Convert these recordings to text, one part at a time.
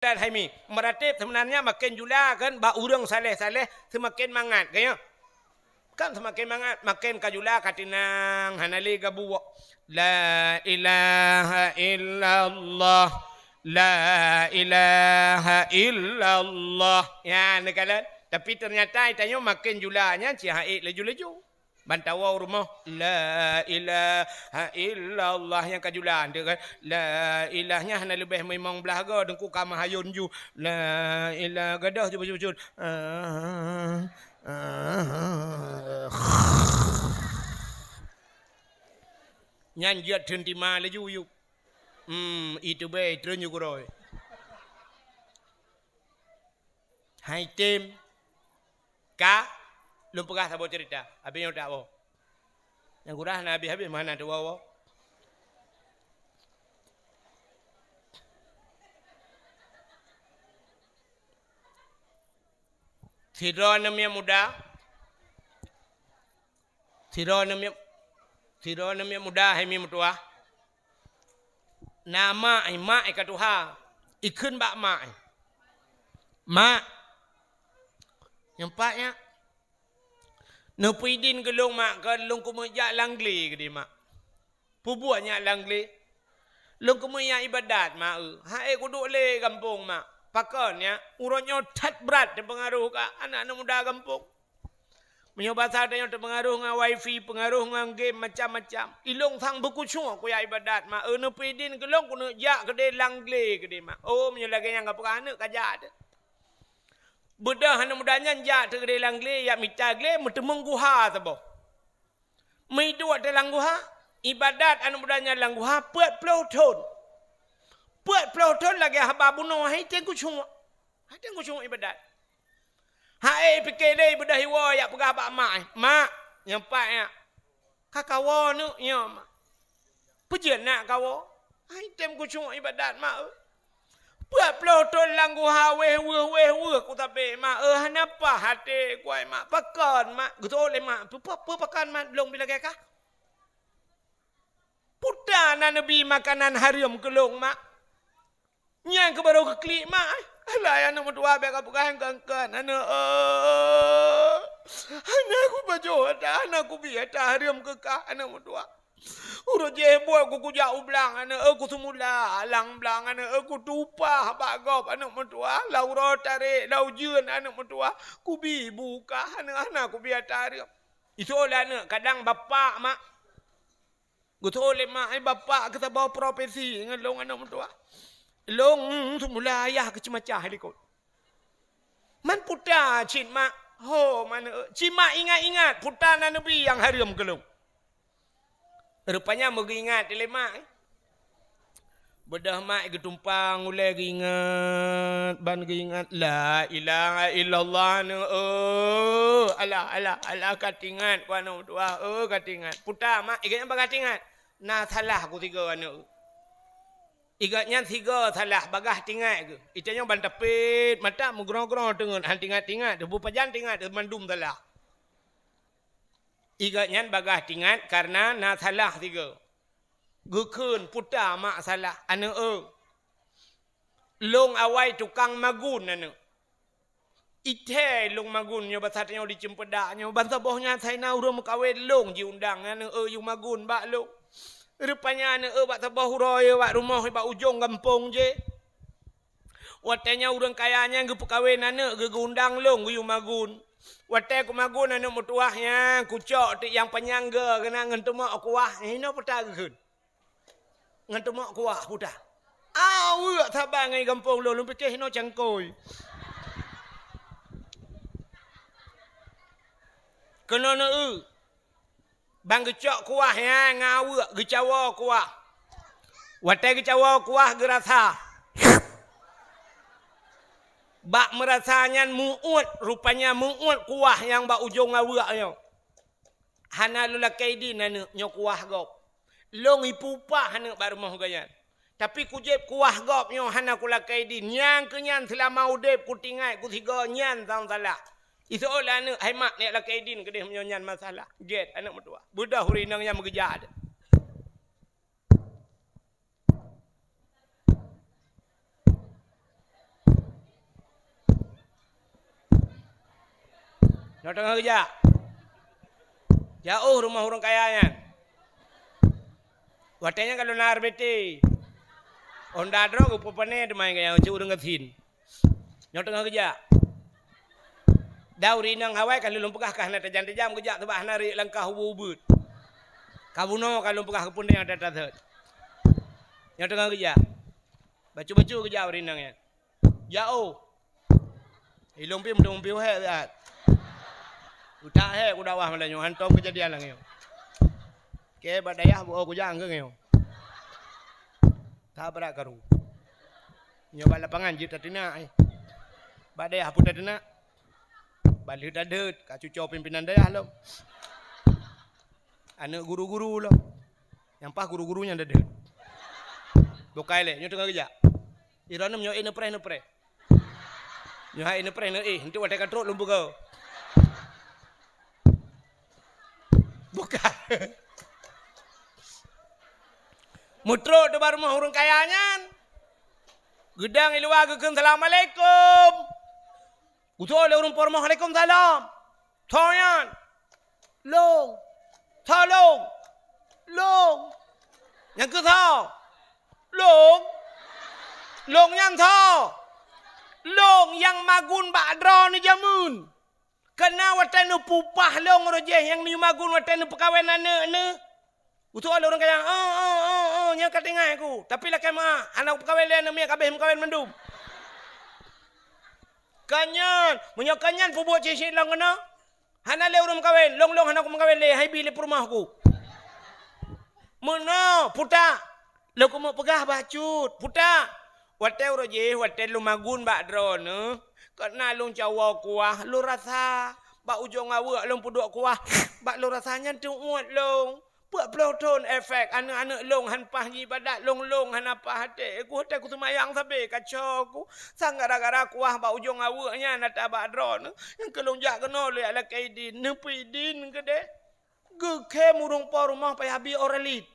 dan haimi meratib sebenarnya makin jula kan ba urang saleh-saleh semakin mangat kaya kan semakin mangat makin kajula katinang hanali gabu la ilaha illallah la ilaha illallah ya nekalan tapi ternyata itanya makin julanya si haid leju-leju bantawa rumah la ilaha illallah yang kajulan dia kan la ilahnya hanya lebih memang belaga dengku kamah hayun ju la ilah gadah jujur nyanjat henti male ju yu itu be trenyu kuroi hai tim ka belum pernah sabar cerita. Habis yang tak bawa. Yang kurang habis mana tu bawa. Sironemnya muda. Sironemnya muda hai mi mutua. Nama ai mak ai katuha. Ikun bak mak. Mak. Yang paknya Nupidin gelung mak ke lung kumujak langli ke di mak. Pubuaknya langli. Lung kumujak ibadat mak. Hai kudu le kampung mak. Pakannya urutnya tat berat terpengaruh ke anak-anak muda kampung. Menyobat sadar yang terpengaruh dengan wifi, pengaruh dengan game macam-macam. Ilung sang buku cuma kuya ibadat mak. Nupidin gelung kumujak ke di langli ke di mak. Oh menyelagi yang kapur anak kajak ada. Bedah anak mudanya jak tergede langle ya mitagle mutemung guha tabo. Midu ada langguha ibadat anak mudanya langguha puat ploton. Puat ploton lagi haba bunuh hai tengku cuma. Hai tengku cuma ibadat. Hai pikir bedah hiwa ya pegah bak mak. Mak yang paknya. Kakawa nu ya mak. Pujian nak kawa. Hai tengku cuma ibadat mak. Buat peloton langgu hawe ku tapi mak kenapa hati kuai mak pakan mak gitu oleh mak apa pakan mak belum bila kah putana nabi makanan haram kelong mak nyang ke baru ke klik mak alah yang nombor dua beka bukan kan anak aku baca anak aku biasa haram ke kah anak nombor dua urut je buat aku jauh belang anak aku semula alang belang anak aku tupa bak gop anak mentua laura tarik lau jeun anak mentua ku bi buka anak aku biar tarik itu oleh anak kadang bapak mak gutu oleh mak bapak kita bawa profesi dengan long anak mentua long semula ayah kecemacah helikot man puta cin mak ho mana cima ingat-ingat puta nabi yang haram kelong. Rupanya mau ingat dilema. Bedah mak ketumpang ulai ingat ban ingat la ilaha illallah nu ala katingat ku anu dua katingat. Puta mak igatnya apa katingat? Na salah ku tiga anu. Igatnya tiga salah bagah tingat ke. Itanya ban tepit mata mugrong-grong dengan hantingat-tingat debu pajan tingat mandum salah. Igatnya bagah tingat karena na salah tiga. Gukun puta mak salah anu long awai tukang magun anu. Ite long magun nyo basatnya di cempedaknya banta bohnya saina urang kawin long diundang anu yu magun bak long. Rupanya anu bak tabah huroy bak rumah bak ujung kampung je. Watanya urang kayanya gepu kawin anu gegundang long yu magun. Watai ku magun anu mutuahnya kucok yang penyangga kena ngentumak kuah hina peta geun. Ngentumak kuah puta. Awu sabar ngai kampung lo lu pikir hina cangkoi. Kena nu bang gecok kuah ya ngawu gecawa kuah. Watai gecawa kuah gerasa. Bak merasanya muut, rupanya muut kuah yang bak ujung awaknya. Hana lula kaidi nanu nyo kuah gop. Long ipupa hana bak rumah gayan. Tapi kujep kuah gop nyo hana kula kaidi. Nyang kenyan selama udep kutingai kutiga nyan sang salah. Itu olah anu hemat nek la kaidin kedeh menyanyan masalah. Get anak mertua. Budak hurinang yang mengejar. Nak tengah kerja. Jauh rumah orang kayanya. Watanya kalau nar bete. Onda drog upapane demai kaya ucu urang gatin. Nak tengah kerja. Dauri nang hawai kalau lumpukah kah na tajam-tajam kerja tu bah nari langkah ubud. Kabuno kalau lumpukah kepun yang ada tatat. Yang tengah kerja. Bacu-bacu kerja uri nang ya. Jauh. Ilung pi mudung pi he tat. Utak he ku dawah malanyo hantom kejadian lang yo. Ke badayah bu aku jang ke yo. Tabrak karu. Nyoba lapangan jita tina ai. Badayah pun tina. Balik dadet ka cucu pimpinan dayah lo. Anak guru-guru lo. Yang pas guru-gurunya dadet. Bukai le nyo tengah kerja. Irana nyo ene pre. Nyo hai ene pre nanti wadah katrok lumbu kau. Bukan. Mutro de baru mah urang kayangan. Gedang ilwa gekeun assalamualaikum. Kuto le urang por waalaikumsalam. Thoyan. Long. Tolong. Long. Yang ke thao. Long. Long yang thao. Long yang magun bakdro ni jamun. Kena watanu pupah long rojeh yang ni magun watanu pekawen anak ne. Utu ada orang kaya nya katingai aku. Tapi lah kema anak pekawen le namanya kabeh pekawen mendum. Kanyan, munyo kanyan pubuat cincin lang kena. Hana le urang pekawen, long anak pekawen le hai bili rumahku. Muna puta. Lo ko mo pegah bacut. Puta. Wate rojeh wate lumagun bakdro ne. Kena long cawa kuah lu rasa. Bak ujung awak long puduk kuah. Bak lu rasanya tu uat long. Buat peloton efek anak-anak long han pah ibadat long han apa hati aku hati aku semayang sampai kacau aku sang gara-gara kuah bak ujung awaknya nak tabak drone yang kelong jak kena le ala kaidin nepi din gede ge murung por rumah pay habi oralit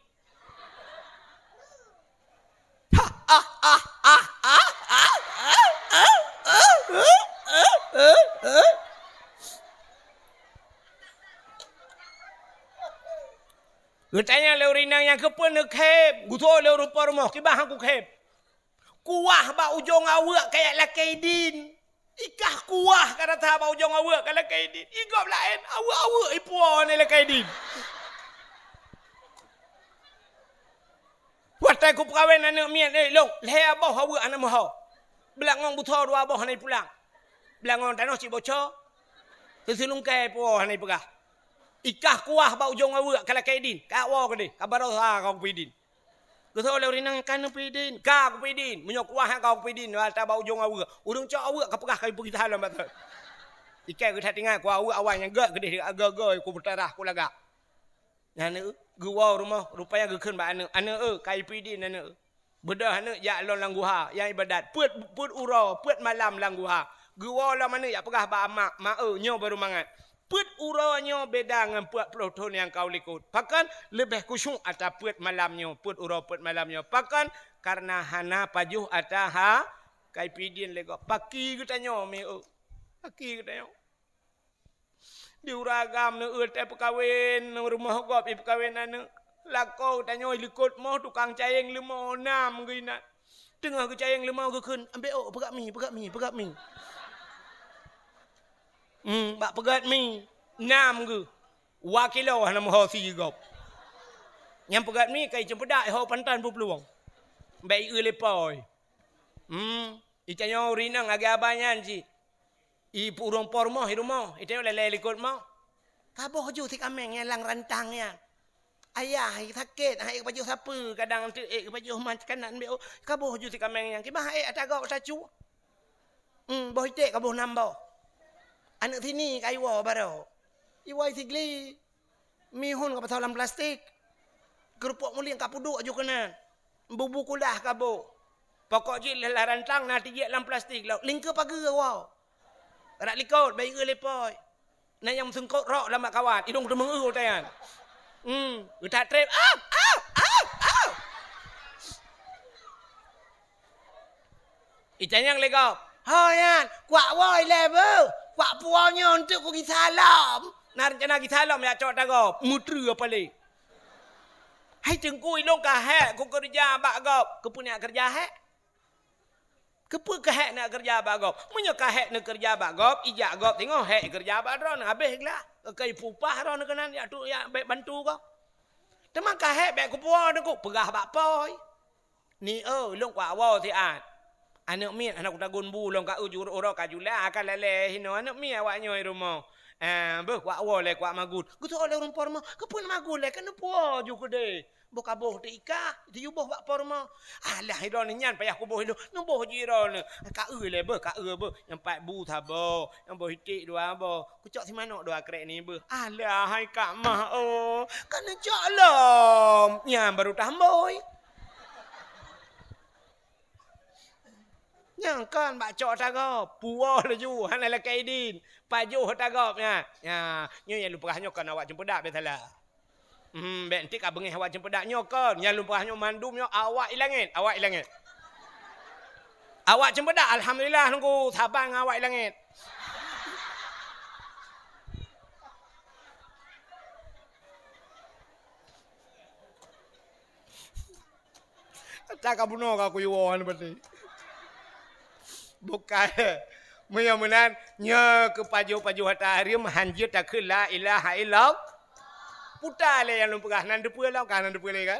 Gutanya leurinang yang kepen kep, guto leu rupa rumah kibah aku kep. Kuah ba ujung awak kayak lakaidin. Ikah kuah kada ta ba ujung awak kayak lakaidin. Igop lain awak ipuan lakaidin. Watai ku pekawen anak mian long, le abah awak anak moho. Belangong buto dua abah hanai pulang. Belangong tanah si bocor. Tersilung kai po hanai pegah. Ikah kuah bau ujung awak kalau kaidin. Kak wa ke kabar ha kau pidin. Kau le rinang kan pidin. Ka ku pidin. Munyo kuah kau pidin wata bau ujung awak. Urang cak awak kapegah kai pergi halam batal. Ikai ku tinggal ku awak awalnya gak gede agak ku bertarah ku lagak. Nana gua rumah rupanya gekeun ba anak kai pidin anak. Bedah anak ya lon langguha yang ibadat. Put ura, put malam langguha. Gua lah mana ya pegah ba mak nyo baru mangat. Put uranya beda dengan put peloton yang kau likut. Pakan lebih kusyuk atas put malamnya. Put ura put malamnya. Pakan karena hana pajuh atas kai pidin lego. Paki katanya me Paki katanya. Di uragam ne te pekawin rumah gop pekawin ane. Lakau tanya likut mau tukang cayeng 5-6 gina. Tengah ke cayeng 5 ke kun. Ambil pegat mi. Bak pegat mi 6 ke. Wakilo hana moho si gop. Yang pegat mi kai cempedak ho pantan pu peluang. Baik lepoi. Itanya urinang agak abanyan si. I purong pormo hirumo. Itanya lele likut mo. Kabo hoju tik ameng yang lang rantang ya. Ayah sakit, hai baju siapa kadang tu baju mat kanan be. Kabo hoju tik ameng yang kibah atagok tacu. Boh itek kabo nambau. Anak sini kaiwa baro. Iwai sigli. Mihun ka patalan plastik. Kerupuk muli ka puduk aju kena. Bubu kulah kabo. Pokok je lah rantang na tijek dalam plastik. Lingka pagi wow. Rak likot bayi ke lepoi. Na yang sengkot rok dalam kawan. Hidung tu mengu tayan. Utak trip. Au. Ican yang legap. Hoyan, kuak woi level. Wak puanya untuk ku salam. Nak rencana salam ya cok tagap. Mutera apa le? Hai cengkui long kahek ku kerja bak gop. Kepu nak kerja hek? Kepu kahek nak kerja bak gop. Munyo kahek nak kerja bak gop, ijak gop tengok hek kerja bak ron habis lah. Kai pupah ron kenan ya tu ya baik bantu kau. Teman kahek baik ku puan ku pegah bak poi. Ni long kwa wa ti an. Anak mi anak tagun bu long ka ujur ora ka jula akan lele hino anak mi awak nyoi rumah. Beh kwa wa le kwa magun. Ku tu oleh rumpor ma. Kepun magun le kan puo ju gede. Bo ka boh ti ika, ti boh bak porma. Alah hidon nyan payah ku boh hidon. No boh jiron. Ka le beh ka beh. Yang pat bu thabo, yang boh hitik dua bo. Ku cok si manok dua krek ni beh. Alah hai kak mah kan cok lom. Nyan baru tamboi. Yang kan bak cok tagap. Puo le ju han la kaidin. Paju tagap nya. Ya, nyo yang lupa nyo kan awak jempedak betala. Ben tik abengeh awak jempedak nyo kan. Yang lupa nyo mandum nyo awak ilangit. Awak ilangit. Awak jempedak alhamdulillah nunggu sabar ngawak ilangit. Cakap bunuh aku yuan berarti. Bukan. Mudah-mudahan nya ke paju-paju hatari hanjir tak ke la ilaha illallah. Putar le yang lumpah nan depu lah kan nan depu le kan.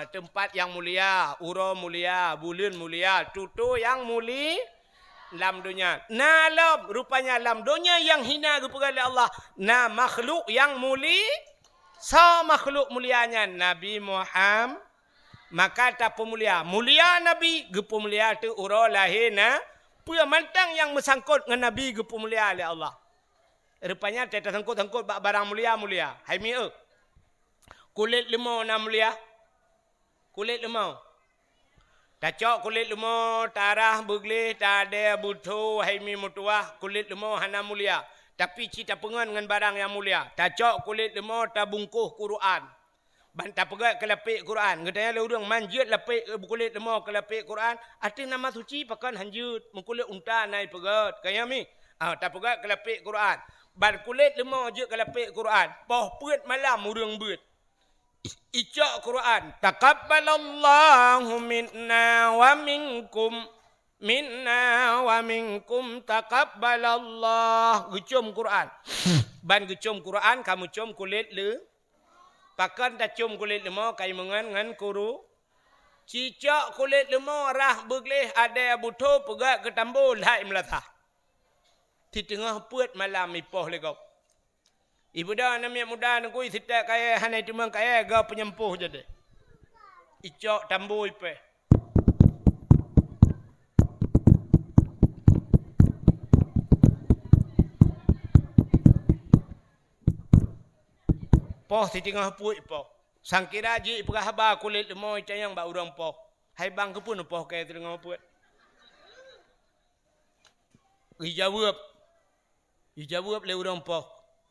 Tempat yang mulia, uro mulia, bulan mulia, tutu yang muli dalam dunia. Nalam rupanya dalam dunia yang hina kepada Allah. Na makhluk yang muli, sa makhluk mulianya Nabi Muhammad. Maka tak pemulia. Mulia Nabi, gepemulia tu uro lahir na. Puya mantang yang bersangkut dengan Nabi gepu mulia oleh Allah. Rupanya tak tersangkut-sangkut barang mulia-mulia. Hai mi kulit lemau na mulia. Kulit lemau. Tak cok kulit lemau, tarah beglih, tak ada butuh, hai mi mutuah, kulit lemau hana mulia. Tapi cita pengen dengan barang yang mulia. Tak cok kulit lemau, tak bungkuh Quran. Bantah pegat ke lapik Quran. Katanya le urang manjut lapik kulit lemau ke lapik Quran. Arti nama suci pakan hanjut. Mengkulit unta naik pegat. Kaya mi. Tak pegat ke lapik Quran. Ban kulit lemau je ke lapik Quran. Poh peut malam urang beut. Icak Quran. Taqabbalallahu minna wa minkum. Minna wa minkum taqabbalallah. Gecum Quran. Ban gecum Quran kamu cum kulit le. Pakan tak cium kulit lemau kai mengan ngan kuru. Cicak kulit lemau rah beglih ada butuh pegat ke tambul hai melatah. Di tengah puat malam ipoh legau. Ibu dah namanya muda nak kui sitak kaya hanai cuma kaya ga penyempuh jadi. Icak tambul ipe. Poh di tengah puit poh. Sangkira ji perahaba kulit lemau yang bak urang poh. Hai bang ke pun poh kaya di tengah puit. Ijawab. Ijawab le urang poh.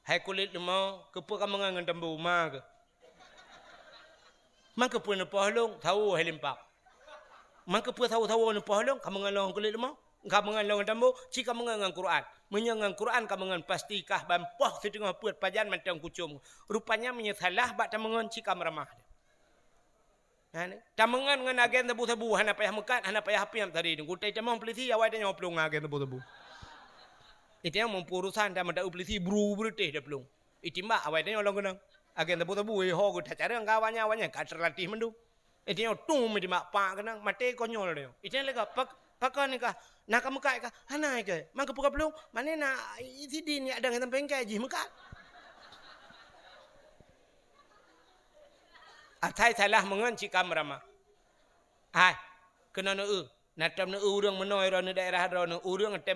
Hai kulit lemau kepu kamangan dengan tambu ma ke. Man kepu na poh long tahu hai limpak. Man kepu tahu-tahu na poh long kamangan long kulit lemau. Kamangan long tambu cika mengangan Quran. Menyangan Quran kamangan pastikah bampoh di tengah puat pajan mantang kucum. Rupanya menyesalah bak tamangan cika meramah. Tamangan dengan agen tebu-tebu hana payah mekat hana payah apiam tadi. Kutai tamang peliti awak tanya pelung agen tebu-tebu. Itu yang mempurusan dah mendak peliti buru berteh dah pelung. Itu mak awak tanya orang kenang. Agen tebu-tebu ho ku tak cara kawannya kat terlatih mendu. Itu yang tung mesti mak pak kenang mate konyol dia. Itu yang lega pakan ni kah nak kamu kai kah hanai ke mang kepuka belum mana nak sidi ni ada dengan pengkai ji mekat atai salah mengan cikam ramah hai kena nu natam nu urang menoi ro nu daerah ro nu urang tem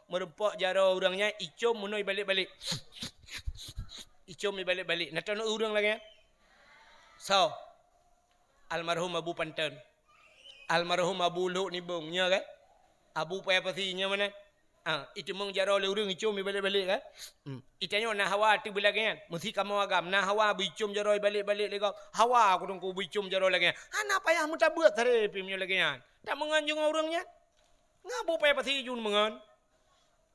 merempok jaro urangnya icom menoi balik-balik icom balik-balik natam nu urang lagi so almarhum Abu Panten almarhum Abu Luk ni bungnya kan. Abu payah pasinya mana? Itu mengjaro le urang icum balik-balik kan. Itanya nah hawa tu belagian. Mesti kamu agam nah hawa bicum jaro balik-balik lagi. Hawa aku tunggu bicum jaro lagi. Ana payah muta buat tare pimnya lagi. Tak menganjung urangnya. Ngabu payah pasi jun mengan.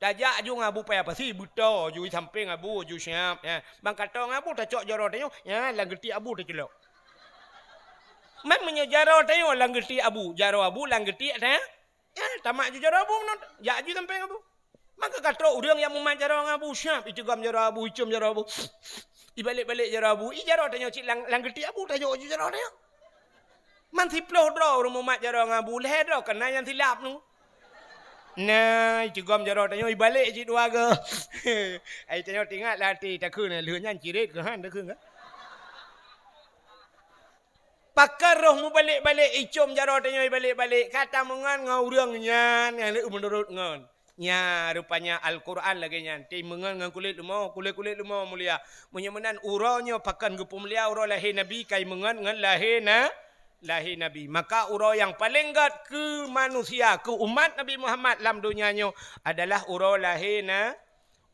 tajak ju ngabu paya pasi buta ju samping abu ju siap ya bang kata ngabu tak cok jaro tayo ya lang geti abu tak celok man menye jaro tayo lang geti abu jaro abu lang geti ya tamak ju jaro abu menot ya ju samping abu maka kata urang yang mumat jaro ngabu siap icugam jaro abu icum jaro abu ibalik-balik jaro abu i jaro tayo cik lang geti abu tayo ju jaro tayo man tiploh dro mumat jaro ngabu leh dro kena yang silap nu nah, cigom jaro tanya balik cik dua ke. Ai tanya tinggal latih tak kena leunan cirit ke han tak kena. Pakar roh mu balik-balik icom jaro tanya balik-balik kata mengan ngau urang nyan yang menurut ngon. Nya rupanya Al-Quran lagi nyan. Ti mengan ngan kulit lemah mulia. Menyemenan uronyo pakan gepu mulia uro lahir nabi kai mengan ngan lahir Nabi. Maka urau yang paling gat ke manusia, ke umat Nabi Muhammad dalam dunianya adalah urau lahir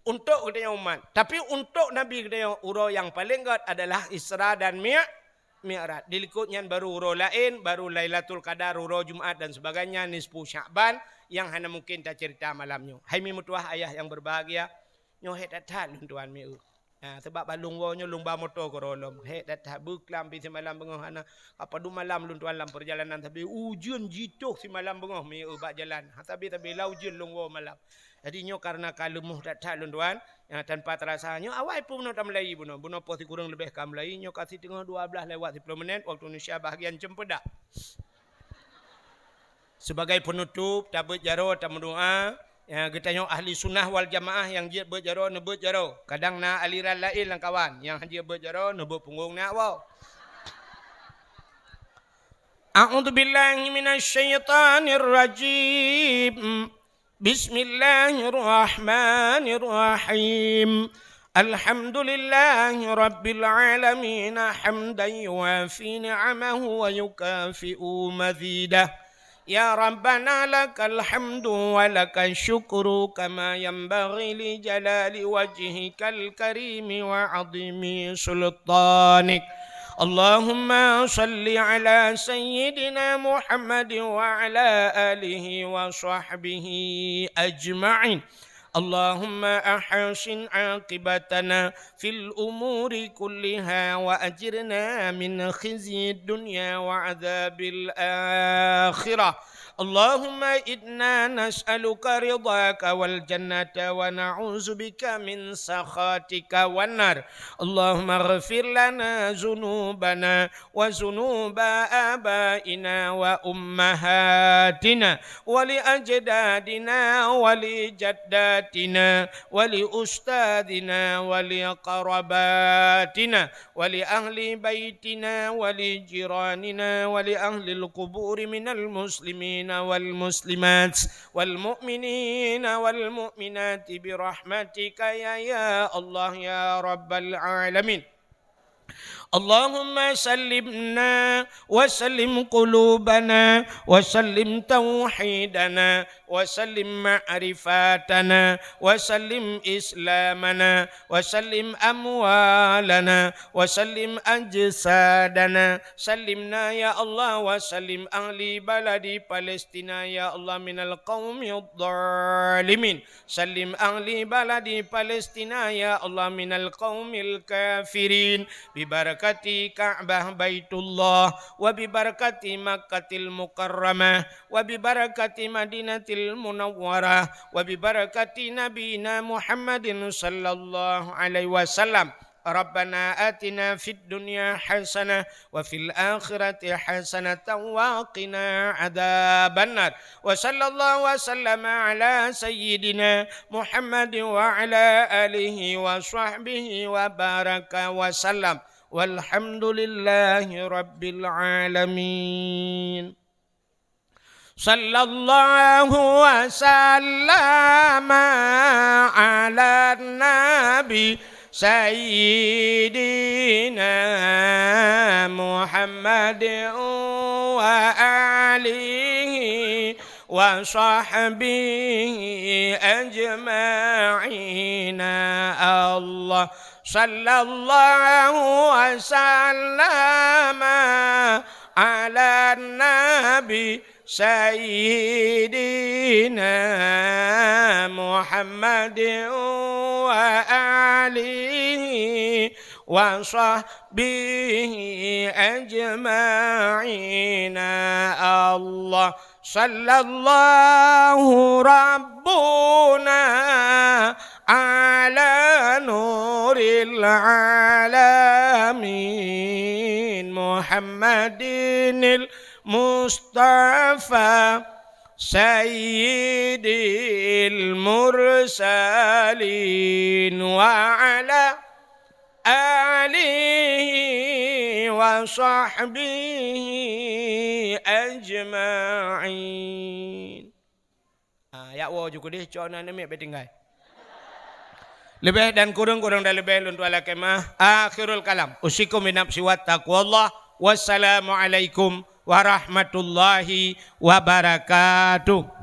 untuk katanya umat. Tapi untuk Nabi katanya urau yang paling gat adalah Isra dan Mi'raj. Dilikutnya baru urau lain, baru Lailatul Qadar, urau Jumat dan sebagainya, nisfu Sya'ban yang hanya mungkin tak cerita malamnya. Hai mi mutuah ayah yang berbahagia, nyohet atal tuan mi. Sebab balung wonyo lumba motor korolom dah buklam pi semalam bengah ana apa du malam lun tuan lam perjalanan tapi ujian jituk si malam bengah mi ubak jalan tapi laujian lungwo malam jadi nyo karena kalumuh dah lun tuan tanpa terasanya awai pun no tamlai buno posi kurang lebih kam lai nyo kasih tengah 12 lewat 10 minit waktu Indonesia bahagian cempedak sebagai penutup tabut jaro tamu doa. Ya, kita tengok ahli sunnah wal jamaah yang dia berjaro nebut jaro. Kadang na aliran lain lang kawan yang dia berjaro nebut punggung nak wow. A'udzu billahi minasyaitonir rajim. Bismillahirrahmanirrahim. Alhamdulillahi rabbil alamin hamdan yuwafi ni'amahu wa yukafi'u mazidah. Ya Rabbana lakal hamdu wa lakal syukru kama yanbaghi li jalali wajhikal karimi wa azimi sultanik. Allahumma salli ala sayyidina Muhammad wa ala alihi wa sahbihi ajma'in. Allahumma ahsin aqibatana fil umuri kulliha wa ajirna min khizyi dunya wa adzabil akhirah. Allahumma inna nas'aluka ridhaka wal jannata wa na'udzu bika min sakhatika wan nar. Allahumma ighfir lana dzunubana wa dzunuba abaina wa ummahatina wa li ajdadina wa li jaddatina wa li ustadina wa li qarabatina wa li ahli baitina wa li jiranina wa li ahli al-qubur minal muslimin والمسلمات والمؤمنين والمؤمنات برحمتك يا الله يا رب العالمين. اللهم سلمنا وسلم قلوبنا وسلم توحيدنا وسلم معرفاتنا وسلم إسلامنا وسلم أموالنا وسلم أجسادنا سلمنا يا الله وسلم أهل بلد فلسطين يا الله من القوم الظالمين سلم أهل بلد فلسطين يا الله من القوم الكافرين ببركة كعبة بيت الله وببركة مكة المكرمة وببركة مدينة المنورة وببركة نبينا محمد صلى الله عليه وسلم. ربنا آتنا في الدنيا حسنة وفي الآخرة حسنة وقنا عذاب النار وصلى الله وسلم على سيدنا محمد وعلى آله وصحبه وبارك وسلم والحمد لله رب العالمين. صلى الله وسلم على النبي سيدنا محمد وآله وصحبه أجمعين. الله صلى الله وسلم على النبي سيدنا محمد وآله وصحبه أجمعين الله صلى الله ربنا على نور العالمين محمد المصطفى سيد المرسلين وعلى آله وصحبه أجمعين. Ya Allah juga deh, cona nami betinggai. Lebih dan kurang dan lebih untuk ala kemah. Akhirul kalam. Usikum binafsi wa taqwallah. Wassalamualaikum warahmatullahi wabarakatuh.